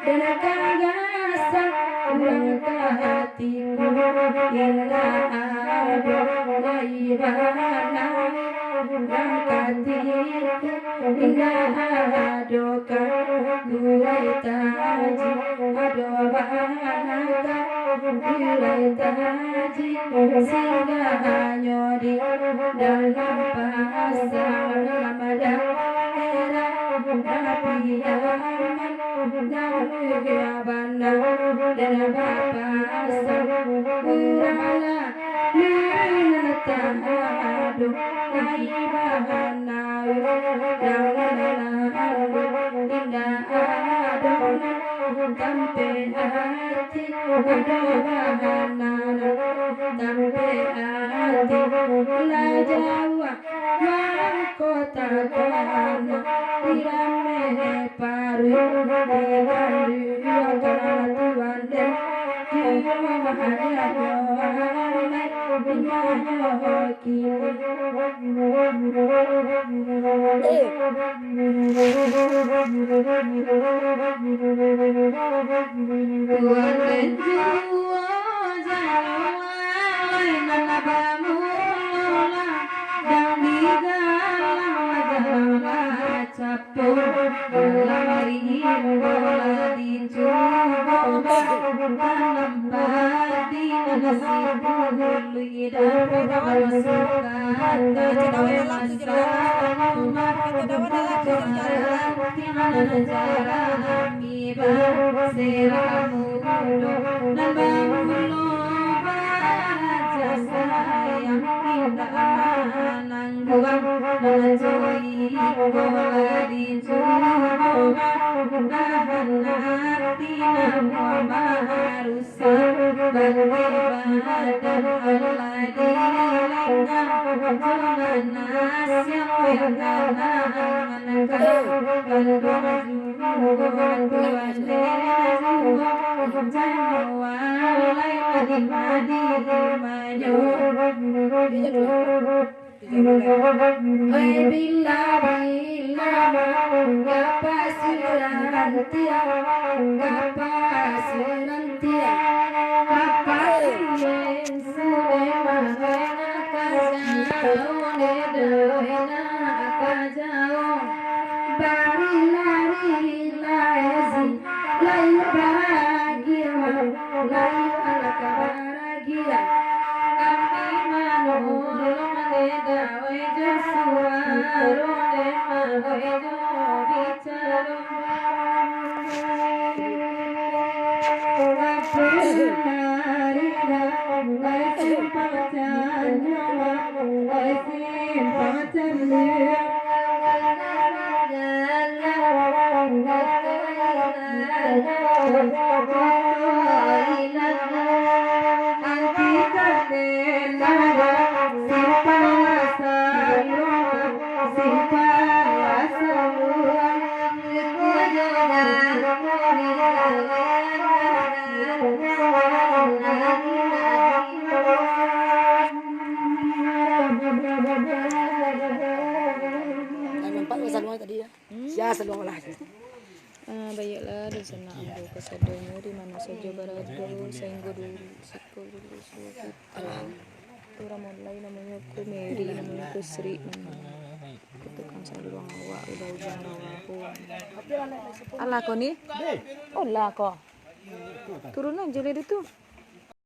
dan kagasan ulang ke hatiku indah ada laibana ulang hatiku indah adoka gulai taji ado bahanaga gulai taji singgah nyodi dalam pasar dalam daerah tapi aman dalam abana dan pasar urala lina tahadu laibana indah adona tampe hati ada bahana tampe hati la jawa malang kota kana irame paru digandu kana tuan den jiwa mahaya johanai dinyo kini tuan den jiwa jalawai nanabamulola dan digalang capur dalam rimbola dicoba tanam padi nasi bulu ida masukkan Baiklah dosa ambo kesadanya di mana saja barat dulu sehingga dulu sikul dulu sulit orang mulai namanya ku Mary namanya ku Sri ketukang sambil ruang awak udah ujang aku Allah kau ni oh lah kau turun aja lihat itu